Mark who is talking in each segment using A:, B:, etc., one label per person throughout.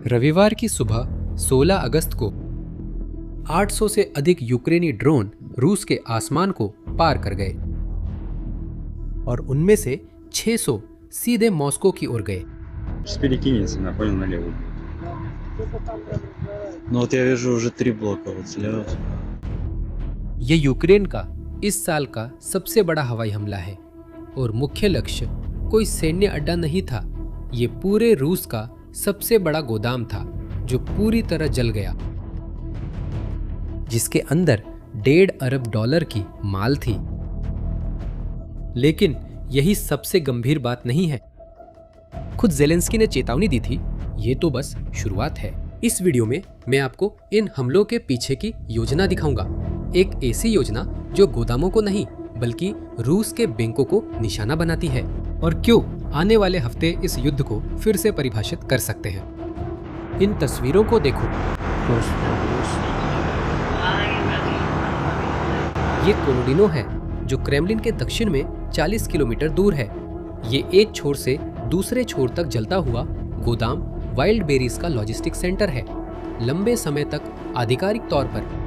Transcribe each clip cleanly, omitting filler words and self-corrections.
A: रविवार की सुबह 16 अगस्त को 800 से अधिक यूक्रेनी ड्रोन रूस के आसमान को पार कर गए और उनमें से 600 सीधे मॉस्को की ओर गए।
B: Перекинется, я понял, налево. Ну вот я вижу уже 3 блока вот слева.
A: ये यूक्रेन का इस साल का सबसे बड़ा हवाई हमला है और मुख्य लक्ष्य कोई सैन्य अड्डा नहीं था। ये पूरे रूस का सबसे बड़ा गोदाम था जो पूरी तरह जल गया, जिसके अंदर $1.5 अरब की माल थी। लेकिन यही सबसे गंभीर बात नहीं है। खुद ज़ेलेंस्की ने चेतावनी दी थी, ये तो बस शुरुआत है। इस वीडियो में मैं आपको इन हमलों के पीछे की योजना दिखाऊंगा। एक ऐसी योजना जो गोदामों को नहीं बल्कि रूस के बैंकों को निशाना बनाती है और क्यों आने वाले हफ्ते इस युद्ध को फिर से परिभाषित कर सकते हैं। इन तस्वीरों को देखो। ये कोलोडिनो है जो क्रेमलिन के दक्षिण में 40 किलोमीटर दूर है। ये एक छोर से दूसरे छोर तक जलता हुआ गोदाम वाइल्ड बेरीज का लॉजिस्टिक सेंटर है। लंबे समय तक आधिकारिक तौर पर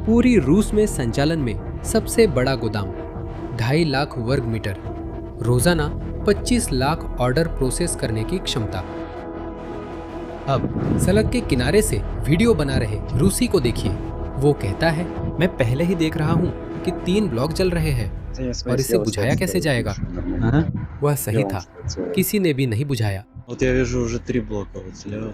A: पूरी रूस में संचालन में सबसे बड़ा गोदाम, 2.5 लाख वर्ग मीटर, रोजाना 25 लाख ऑर्डर प्रोसेस करने की क्षमता। अब सड़क के किनारे से वीडियो बना रहे रूसी को देखिए। वो कहता है, मैं पहले ही देख रहा हूँ कि 3 ब्लॉक जल रहे हैं और इसे बुझाया कैसे जाएगा। वह सही था, किसी ने भी नहीं बुझाया।
B: Вот я вижу уже 3 блока вот слева.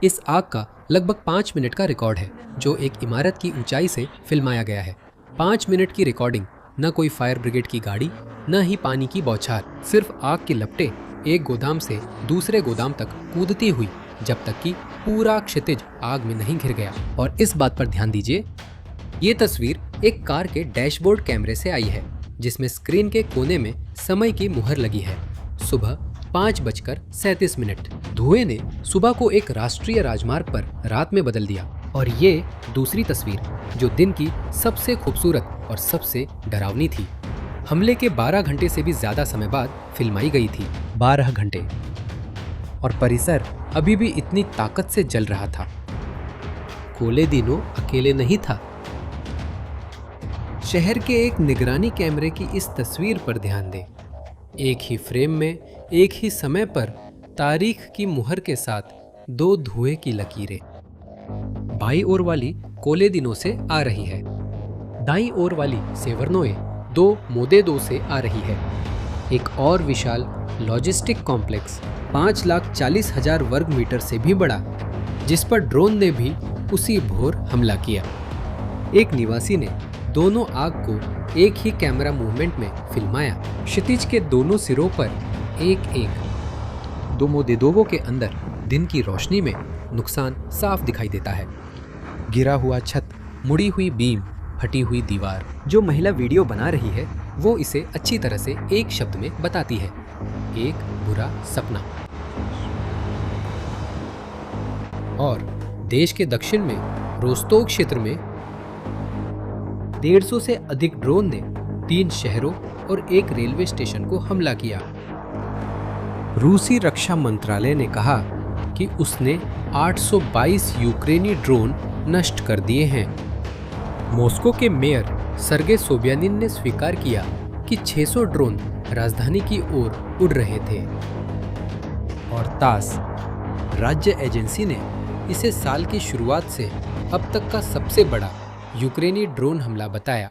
A: इस आग का लगभग 5 मिनट का रिकॉर्ड है जो एक इमारत की ऊंचाई से फिल्माया गया है। 5 मिनट की रिकॉर्डिंग, न कोई फायर ब्रिगेड की गाड़ी, न ही पानी की बौछार, सिर्फ आग की लपटें एक गोदाम से दूसरे गोदाम तक कूदती हुई जब तक कि पूरा क्षितिज आग में नहीं घिर गया। और इस बात पर ध्यान दीजिए, ये तस्वीर एक कार के डैशबोर्ड कैमरे से आई है जिसमें स्क्रीन के कोने में समय की मुहर लगी है। सुबह 5:37। धुएं ने सुबह को एक राष्ट्रीय राजमार्ग पर रात में बदल दिया। और ये दूसरी तस्वीर जो दिन की सबसे खूबसूरत और सबसे डरावनी थी, हमले के 12 घंटे से भी ज्यादा समय बाद फिल्माई गई थी। 12 घंटे, और परिसर अभी भी इतनी ताकत से जल रहा था। कोलेदिनो अकेले नहीं था। शहर के एक निगरानी कैमरे की इस तस्वीर पर ध्यान दें। एक ही फ्रेम में एक ही समय पर तारीख की मुहर के साथ 2 धुएं की लकीरें। बाईं ओर वाली कोलेदिनो से आ रही है, दाईं ओर वाली सेवर्नोए 2 मोदेदो से आ रही है। एक और विशाल लॉजिस्टिक कॉम्प्लेक्स 5,40,000 वर्ग मीटर से भी बड़ा, जिस पर ड्रोन ने भी उसी भोर हमला किया। एक निवासी ने दोनों आग को एक ही कैमरा मूवमेंट में फिल्माया। क्षितिज के दोनों सिरों पर एक एक दोमोदेदोवो के अंदर दिन की रोशनी में नुकसान साफ दिखाई देता है। गिरा हुआ छत, मुड़ी हुई बीम, फटी हुई दीवार। जो महिला वीडियो बना रही है वो इसे अच्छी तरह से एक शब्द में बताती है, एक बुरा सपना। और देश के दक्षिण में रोस्तोव क्षेत्र में 150 से अधिक ड्रोन ने 3 शहरों और एक रेलवे स्टेशन को हमला किया। रूसी रक्षा मंत्रालय ने कहा कि उसने 822 यूक्रेनी ड्रोन नष्ट कर दिए हैं। मॉस्को के मेयर सर्गे सोबियानिन ने स्वीकार किया कि 600 ड्रोन राजधानी की ओर उड़ रहे थे। और तास राज्य एजेंसी ने इसे साल की शुरुआत से अब तक का सबसे बड़ा यूक्रेनी ड्रोन हमला बताया।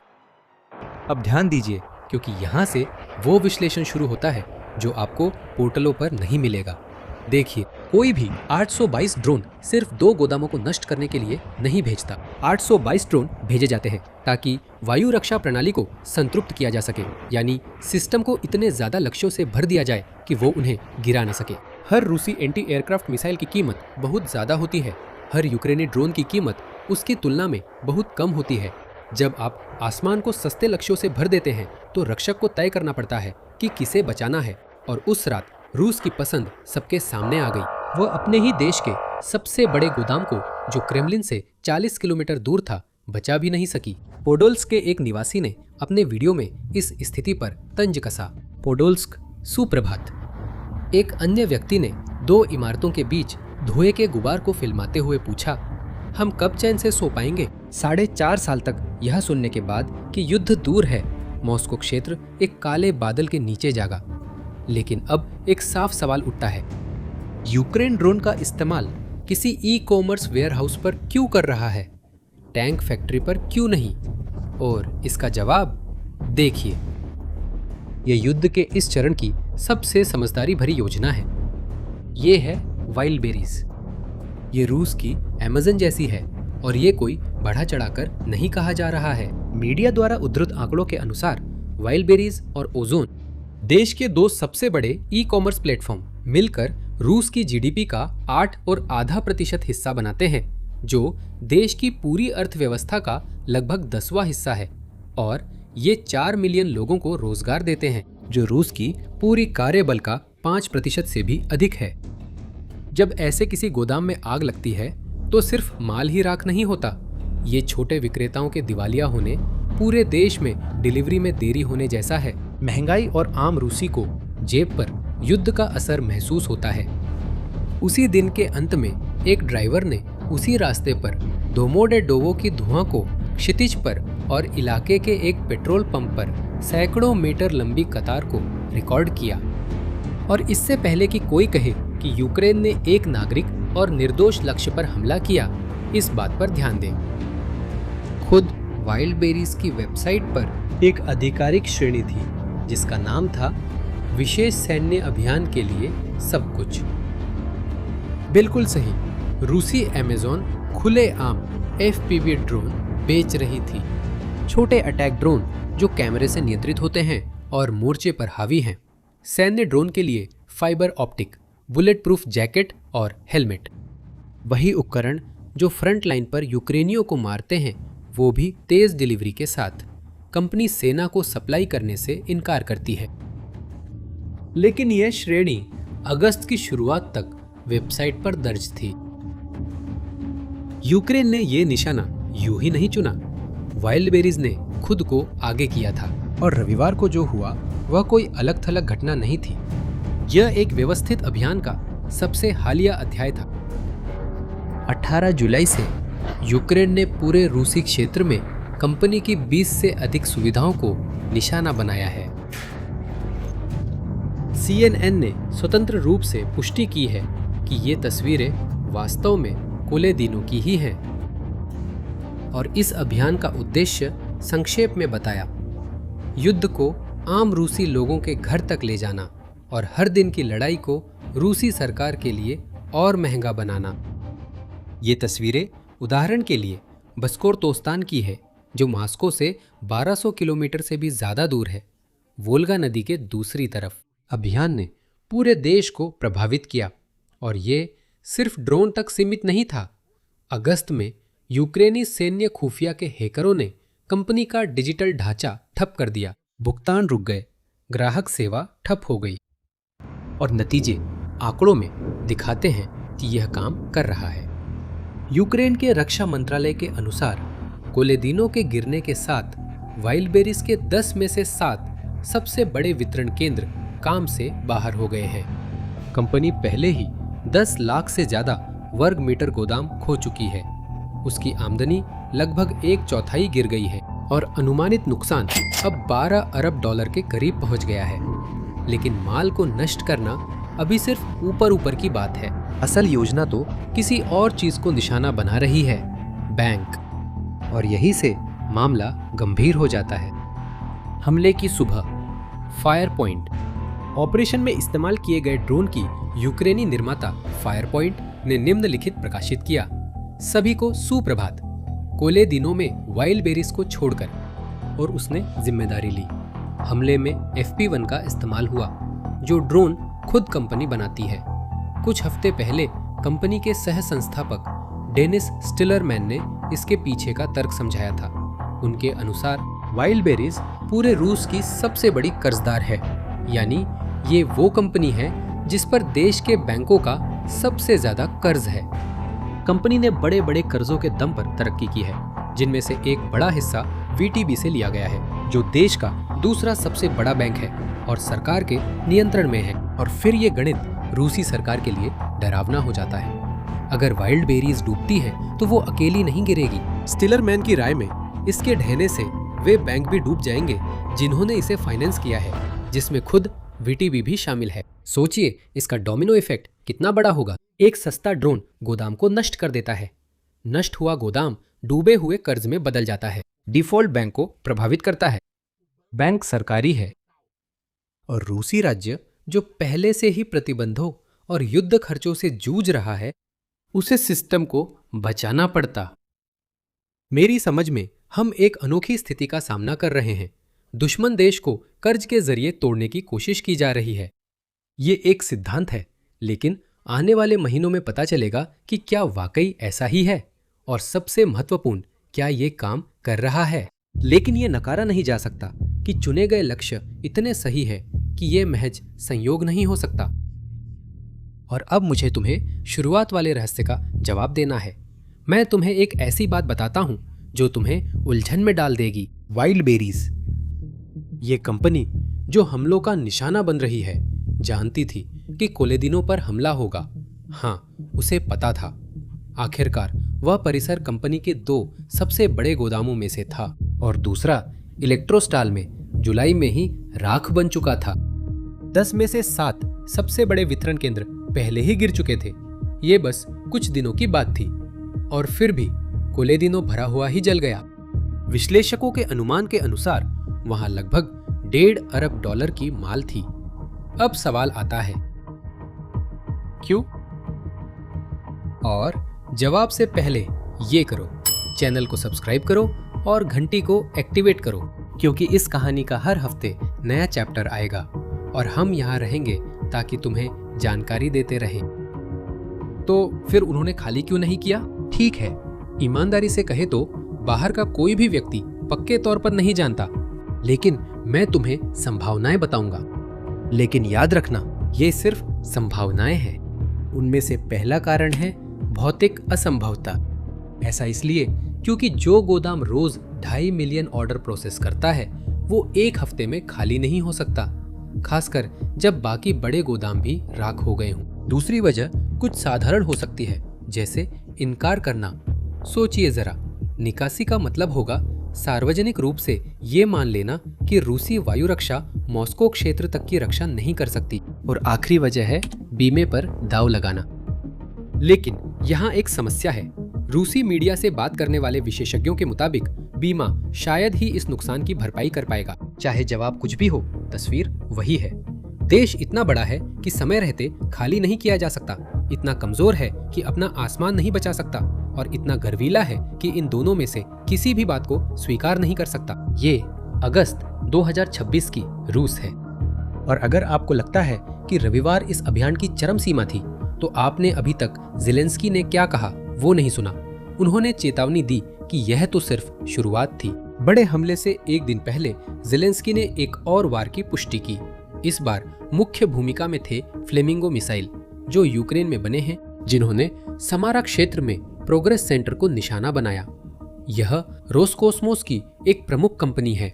A: अब ध्यान दीजिए, क्योंकि यहाँ से वो विश्लेषण शुरू होता है जो आपको पोर्टलों पर नहीं मिलेगा। देखिए, कोई भी 822 ड्रोन सिर्फ 2 गोदामों को नष्ट करने के लिए नहीं भेजता। 822 ड्रोन भेजे जाते हैं ताकि वायु रक्षा प्रणाली को संतृप्त किया जा सके, यानी सिस्टम को इतने ज्यादा लक्ष्यों से भर दिया जाए कि वो उन्हें गिरा न सके। हर रूसी एंटी एयरक्राफ्ट मिसाइल की कीमत बहुत ज्यादा होती है। हर यूक्रेनी ड्रोन की कीमत उसकी तुलना में बहुत कम होती है। जब आप आसमान को सस्ते लक्ष्यों से भर देते हैं तो रक्षक को तय करना पड़ता है कि किसे बचाना है। और उस रात रूस की पसंद सबके सामने आ गई। वो अपने ही देश के सबसे बड़े गोदाम को, जो क्रेमलिन से 40 किलोमीटर दूर था, बचा भी नहीं सकी। पोडोल्स्क के एक निवासी ने अपने वीडियो में इस स्थिति पर तंज कसा। पोडोल्स्क, सुप्रभात। एक अन्य व्यक्ति ने 2 इमारतों के बीच धुएं के गुबार को फिल्माते हुए पूछा, हम कब चैन से सो पाएंगे? 4.5 साल तक यह सुनने के बाद कि युद्ध दूर है, मॉस्को क्षेत्र एक काले बादल के नीचे जागा। लेकिन अब एक साफ सवाल उठता है, यूक्रेन ड्रोन का इस्तेमाल किसी ई कॉमर्स वेयरहाउस पर क्यों कर रहा है, टैंक फैक्ट्री पर क्यों नहीं? और इसका जवाब देखिए। यह युद्ध के इस चरण की सबसे समझदारी भरी योजना है। ये है वाइल्ड बेरीज। ये रूस की अमेज़न जैसी है और ये कोई बढ़ा चढ़ाकर नहीं कहा जा रहा है। मीडिया द्वारा उद्धृत आंकड़ों के अनुसार वाइल्ड बेरीज और ओजोन देश के 2 सबसे बड़े ई कॉमर्स प्लेटफॉर्म मिलकर रूस की जीडीपी का 8.5% हिस्सा बनाते हैं, जो देश की पूरी अर्थव्यवस्था का लगभग 10वां हिस्सा है। और ये 4 मिलियन लोगों को रोजगार देते हैं, जो रूस की पूरी कार्यबल का 5% से भी अधिक है। जब ऐसे किसी गोदाम में आग लगती है तो सिर्फ माल ही राख नहीं होता, ये छोटे विक्रेताओं के दिवालिया होने, पूरे देश में डिलीवरी में देरी होने जैसा है। महंगाई और आम रूसी को जेब पर युद्ध का असर महसूस होता है। उसी दिन के अंत में एक ड्राइवर ने उसी रास्ते पर दोमोडेडोवो की धुआं को क्षितिज पर और इलाके के एक पेट्रोल पंप पर सैकड़ों मीटर लंबी कतार को रिकॉर्ड किया। और इससे पहले कि कोई कहे कि यूक्रेन ने एक नागरिक और निर्दोष लक्ष्य पर हमला किया, इस बात पर ध्यान दें। खुद वाइल्ड बेरीज की वेबसाइट पर एक आधिकारिक श्रेणी थी जिसका नाम था विशेष सैन्य अभियान के लिए सब कुछ। बिल्कुल सही, रूसी अमेज़न खुलेआम एफपीवी ड्रोन बेच रही थी। छोटे अटैक ड्रोन जो कैमरे से नियंत्रित होते हैं और मोर्चे पर हावी हैं। सैन्य ड्रोन के लिए fibre optic, bullet proof jacket और हेलमेट। वही उपकरण जो फ्रंट लाइन पर यूक्रेनियों को मारते हैं, वो भी तेज डिलीवरी के साथ। कंपनी सेना को सप्लाई करने से इनकार करती है। लेकिन यह श्रेणी अगस्त की शुरुआत तक वेबसाइट पर दर्ज थी। यूक्रेन ने यह निशाना यूं ही नहीं चुना, वाइल्ड बेरीज ने खुद को आगे किया था। और रविवार को जो हुआ वह कोई अलग थलग घटना नहीं थी। यह एक व्यवस्थित अभियान का सबसे हालिया अध्याय था। 18 जुलाई से यूक्रेन ने पूरे रूसी क्षेत्र में कंपनी की 20 से अधिक सुविधाओं को निशाना बनाया है। CNN ने स्वतंत्र रूप से पुष्टि की है कि ये तस्वीरें वास्तव में कोलेदिनो की ही हैं। और इस अभियान का उद्देश्य संक्षेप में बताया, युद्ध को आम रूसी लोगों के घर तक ले जाना और हर दिन की लड़ाई को रूसी सरकार के लिए और महंगा बनाना। ये तस्वीरें उदाहरण के लिए बस्कोरतोस्तान की है, जो मॉस्को से 1200 किलोमीटर से भी ज़्यादा दूर है, वोल्गा नदी के दूसरी तरफ। अभियान ने पूरे देश को प्रभावित किया और ये सिर्फ ड्रोन तक सीमित नहीं था। अगस्त में यूक्रेनी सैन्य खुफिया के हैकरों ने कंपनी का डिजिटल ढांचा ठप कर दिया। भुगतान रुक गए, ग्राहक सेवा ठप हो गई और नतीजे आंकड़ों में दिखाते हैं कि यह काम कर रहा है। यूक्रेन के रक्षा मंत्रालय के अनुसार कोलेदिनो के गिरने के साथ वाइल्ड बेरीज के 10 में से 7 सबसे बड़े वितरण केंद्र काम से बाहर हो गए हैं। कंपनी पहले ही 10 लाख से ज्यादा वर्ग मीटर गोदाम खो चुकी है। उसकी आमदनी लगभग 1/4 गिर गई है और अनुमानित नुकसान अब $12 अरब के करीब पहुंच गया है। लेकिन माल को नष्ट करना अभी सिर्फ ऊपर की बात है। असल योजना तो किसी और चीज को निशाना बना रही है, बैंक। और यही से मामला गंभीर हो जाता है। हमले की सुबह फायर पॉइंट ऑपरेशन में इस्तेमाल किए गए ड्रोन की यूक्रेनी निर्माता फायर पॉइंट ने निम्नलिखित प्रकाशित किया। सभी को सुप्रभात। कोलेदिनो में वाइल्ड बेरीज को छोड़कर, और उसने जिम्मेदारी ली। हमले में FP1 का इस्तेमाल हुआ, जो ड्रोन खुद कंपनी बनाती है। कुछ हफ्ते पहले कंपनी के सह संस्थापक डेनिस स्टिलरमैन ने इसके पीछे का तर्क समझाया था। उनके अनुसार वाइल्ड बेरीज पूरे रूस की सबसे बड़ी कर्जदार है, यानी ये वो कंपनी है जिस पर देश के बैंकों का सबसे ज्यादा कर्ज है। कंपनी ने बड़े बड़े कर्जों के दम पर तरक्की की है, जिनमें से एक बड़ा हिस्सा VTB से लिया गया है, जो देश का दूसरा सबसे बड़ा बैंक है और सरकार के नियंत्रण में है। और फिर ये गणित रूसी सरकार के लिए डरावना हो जाता है। अगर वाइल्ड बेरीज डूबती हैं तो वो अकेली नहीं गिरेगी। स्टिलरमैन की राय में इसके ढहने से वे बैंक भी डूब जाएंगे जिन्होंने इसे फाइनेंस किया है, जिसमें खुद वीटीबी भी शामिल है। सोचिए इसका डोमिनो इफेक्ट कितना बड़ा होगा। एक सस्ता ड्रोन गोदाम को नष्ट कर देता है। नष्ट हुआ गोदाम डूबे हुए कर्ज में बदल जाता है। डिफॉल्ट बैंक को प्रभावित करता है। बैंक सरकारी है और रूसी राज्य जो पहले से ही प्रतिबंधों और युद्ध खर्चों से जूझ रहा है, उसे सिस्टम को बचाना पड़ता। मेरी समझ में हम एक अनोखी स्थिति का सामना कर रहे हैं। दुश्मन देश को कर्ज के जरिए तोड़ने की कोशिश की जा रही है। ये एक सिद्धांत है, लेकिन आने वाले महीनों में पता चलेगा कि क्या वाकई ऐसा ही है और सबसे महत्वपूर्ण, क्या ये काम कर रहा है। लेकिन ये नकारा नहीं जा सकता कि चुने गए लक्ष्य इतने सही है कि ये महज संयोग नहीं हो सकता। और अब मुझे तुम्हें शुरुआत वाले रहस्य का जवाब देना है। मैं तुम्हें एक ऐसी बात बताता हूं जो तुम्हें उलझन में डाल देगी। वाइल्ड बेरीज, ये कंपनी जो हमलों का निशाना बन रही है, जानती थी कि कोलेदिनो पर हमला होगा। हाँ, उसे पता था। आखिरकार वह परिसर कंपनी के 2 सबसे बड़े गोदामों में से था और दूसरा इलेक्ट्रोस्टाल में जुलाई में ही राख बन चुका था। 10 में से 7 सबसे बड़े वितरण केंद्र पहले ही गिर चुके थे। ये बस कुछ दिनों की बात थी और फिर भी कोलेदिनो भरा हुआ ही जल गया। विश्लेषकों के अनुमान के अनुसार वहां लगभग $1.5 अरब की माल थी। अब सवाल आता है, क्यों? और जवाब से पहले ये करो, चैनल को सब्सक्राइब करो और घंटी को एक्टिवेट करो, क्योंकि इस कहानी का हर हफ्ते नया चैप्टर आएगा और हम यहाँ रहेंगे ताकि तुम्हें जानकारी देते रहें। तो फिर उन्होंने खाली क्यों नहीं किया? ठीक है, ईमानदारी से कहे तो बाहर का कोई भी व्यक्ति पक्के तौर पर नहीं जानता, लेकिन मैं तुम्हें संभावनाएं बताऊंगा। लेकिन याद रखना, ये सिर्फ संभावनाएं हैं। उनमें से पहला कारण है भौतिक असंभवता। ऐसा इसलिए क्योंकि जो गोदाम रोज 2.5 मिलियन ऑर्डर प्रोसेस करता है, वो एक हफ्ते में खाली नहीं हो सकता, खासकर जब बाकी बड़े गोदाम भी राख हो गए हों। दूसरी वजह कुछ साधारण हो सकती है, जैसे इनकार करना। सोचिए जरा, निकासी का मतलब होगा सार्वजनिक रूप से ये मान लेना कि रूसी वायु रक्षा मॉस्को क्षेत्र तक की रक्षा नहीं कर सकती। और आखिरी वजह है बीमे पर दांव लगाना। लेकिन यहाँ एक समस्या है। रूसी मीडिया से बात करने वाले विशेषज्ञों के मुताबिक बीमा शायद ही इस नुकसान की भरपाई कर पाएगा। चाहे जवाब कुछ भी हो, तस्वीर वही है। देश इतना बड़ा है कि समय रहते खाली नहीं किया जा सकता, इतना कमजोर है कि अपना आसमान नहीं बचा सकता, और इतना गर्वीला है कि इन दोनों में से किसी भी बात को स्वीकार नहीं कर सकता। ये अगस्त 2026 की रूस है। और अगर आपको लगता है कि रविवार इस अभियान की चरम सीमा थी, तो आपने अभी तक ज़ेलेंस्की ने क्या कहा वो नहीं सुना। उन्होंने चेतावनी दी कि यह तो सिर्फ शुरुआत थी। बड़े हमले से एक दिन पहले ज़ेलेंस्की ने एक और वार की पुष्टि की। इस बार मुख्य भूमिका में थे फ्लेमिंगो मिसाइल, जो यूक्रेन में बने हैं, जिन्होंने समारा क्षेत्र में प्रोग्रेस सेंटर को निशाना बनाया। यह रोसकोस्मोस की एक प्रमुख कंपनी है।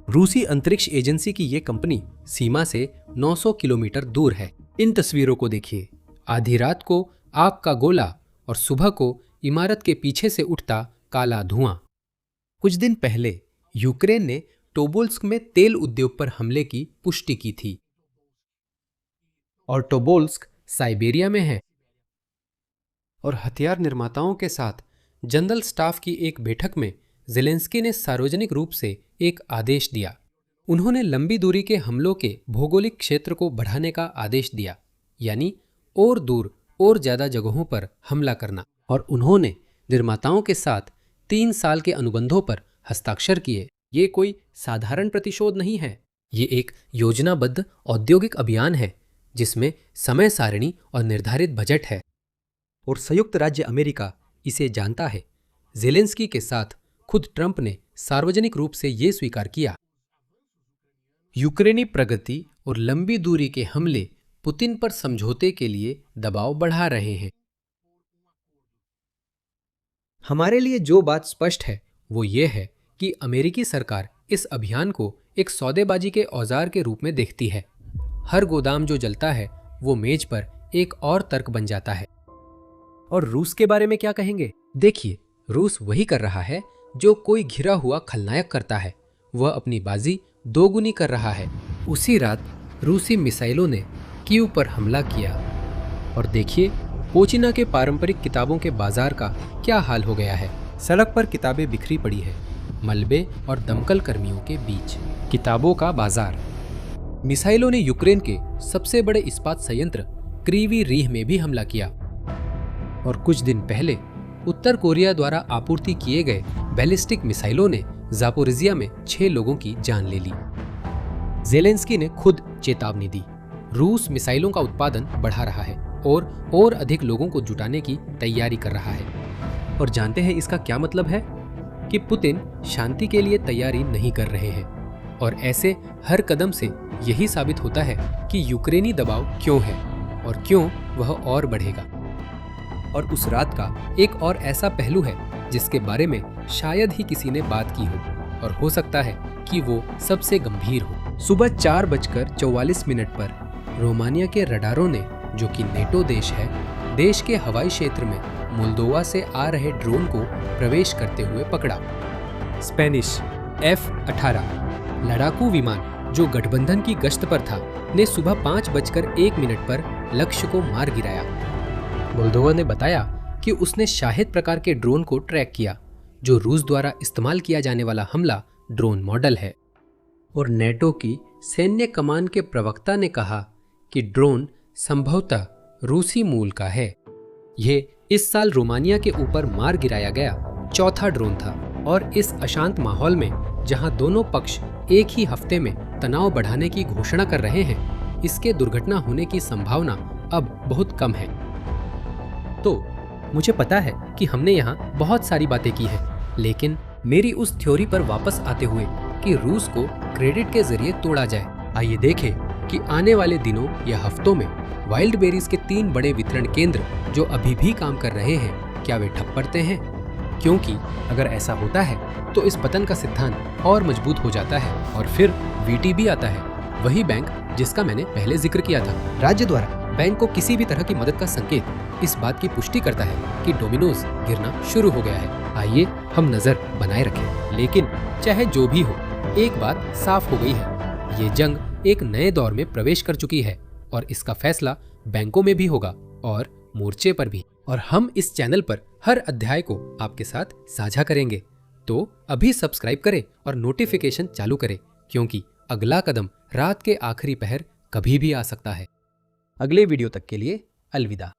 A: रूसी अंतरिक्ष एजेंसी की यह कंपनी सीमा से 900 किलोमीटर दूर है। इन तस्वीरों को देखिए। आधी रात को आग का गोला और सुबह को इमारत के पीछे से उठता काला धुआं। कुछ दिन पहले यूक्रेन ने टोबोल्स्क में तेल उद्योग पर हमले की पुष्टि की थी, और टोबोल्स्क साइबेरिया में है। और हथियार निर्माताओं के साथ जनरल स्टाफ की एक बैठक में ज़ेलेंस्की ने सार्वजनिक रूप से एक आदेश दिया। उन्होंने लंबी दूरी के हमलों के भौगोलिक क्षेत्र को बढ़ाने का आदेश दिया, यानी और दूर और ज्यादा जगहों पर हमला करना। और उन्होंने निर्माताओं के साथ 3 साल के अनुबंधों पर हस्ताक्षर किए। ये कोई साधारण प्रतिशोध नहीं है, ये एक योजनाबद्ध औद्योगिक अभियान है जिसमें समय सारणी और निर्धारित बजट है। और संयुक्त राज्य अमेरिका इसे जानता है। ज़ेलेंस्की के साथ खुद ट्रंप ने सार्वजनिक रूप से ये स्वीकार किया। यूक्रेनी प्रगति और लंबी दूरी के हमले पुतिन पर समझौते के लिए दबाव बढ़ा रहे हैं। हमारे लिए जो बात स्पष्ट है वो ये है कि अमेरिकी सरकार इस अभियान को एक सौदेबाजी के औजार के रूप में देखती है। हर गोदाम जो जलता है वो मेज पर एक और तर्क बन जाता है। और रूस के बारे में क्या कहेंगे? देखिए, रूस वही कर रहा है जो कोई घिरा हुआ खलनायक करता है। वह अपनी बाजी दोगुनी कर रहा है। उसी रात रूसी मिसाइलों ने कीव पर हमला किया और देखिए पोचिना के पारंपरिक किताबों के बाजार का क्या हाल हो गया है। सड़क पर किताबें बिखरी पड़ी है, मलबे और दमकल कर्मियों के बीच किताबों का बाजार। मिसाइलों ने यूक्रेन के सबसे बड़े इस्पात संयंत्र क्रीवी रीह में भी हमला किया और कुछ दिन पहले उत्तर कोरिया द्वारा आपूर्ति किए गए बैलिस्टिक मिसाइलों ने जापोरिजिया में 6 लोगों की जान ले ली। ज़ेलेंस्की ने खुद चेतावनी दी। रूस मिसाइलों का उत्पादन बढ़ा रहा है और अधिक लोगों को जुटाने की तैयारी कर रहा है। और जानते हैं इसका क्या मतलब है? कि पुतिन शांति के लिए तैयारी नहीं कर रहे हैं और ऐसे हर कदम से यही साबित होता है कि यूक्रेनी दबाव क्यों है और क्यों वह और बढ़ेगा। और उस रात का एक और ऐसा पहलू है जिसके बारे में शायद ही किसी ने बात की हो और हो सकता है कि वो सबसे गंभीर हो। सुबह 4:44 पर रोमानिया के रडारों ने, जो कि नेटो देश है, देश के हवाई क्षेत्र में मोल्दोवा से आ रहे ड्रोन को प्रवेश करते हुए पकड़ा। स्पेनिश F-18 लड़ाकू विमान जो गठबंधन की गश्त पर था ने सुबह 5:01 पर लक्ष्य को मार गिराया। मोल्दोवा ने बताया कि उसने शाहिद प्रकार के ड्रोन को ट्रैक किया, जो रूस द्वारा इस्तेमाल किया जाने वाला हमला ड्रोन मॉडल है। और नेटो की सैन्य कमान के प्रवक्ता ने कहा कि ड्रोन संभवतः रूसी मूल का है। यह इस साल रोमानिया के ऊपर मार गिराया गया चौथा ड्रोन था और इस अशांत माहौल में जहां दोनों पक्ष एक ही हफ्ते में तनाव बढ़ाने की घोषणा कर रहे हैं, इसके दुर्घटना होने की संभावना अब बहुत कम है। तो मुझे पता है कि हमने यहाँ बहुत सारी बातें की हैं, लेकिन मेरी उस थ्योरी पर वापस आते हुए कि रूस को क्रेडिट के जरिए तोड़ा जाए, आइए देखें कि आने वाले दिनों या हफ्तों में वाइल्ड बेरीज के 3 बड़े वितरण केंद्र जो अभी भी काम कर रहे हैं, क्या वे ठप पड़ते हैं? क्योंकि अगर ऐसा होता है तो इस पतन का सिद्धांत और मजबूत हो जाता है और फिर वीटीबी आता है, वही बैंक जिसका मैंने पहले जिक्र किया था। राज्य द्वारा बैंक को किसी भी तरह की मदद का संकेत इस बात की पुष्टि करता है कि डोमिनोज गिरना शुरू हो गया है। आइए हम नजर बनाए रखें। लेकिन चाहे जो भी हो, एक बात साफ हो गई है, ये जंग एक नए दौर में प्रवेश कर चुकी है और इसका फैसला बैंकों में भी होगा और मोर्चे पर भी। और हम इस चैनल पर हर अध्याय को आपके साथ साझा करेंगे। तो अभी सब्सक्राइब करें और नोटिफिकेशन चालू करें, क्योंकि अगला कदम रात के आखिरी पहर कभी भी आ सकता है। अगले वीडियो तक के लिए अलविदा।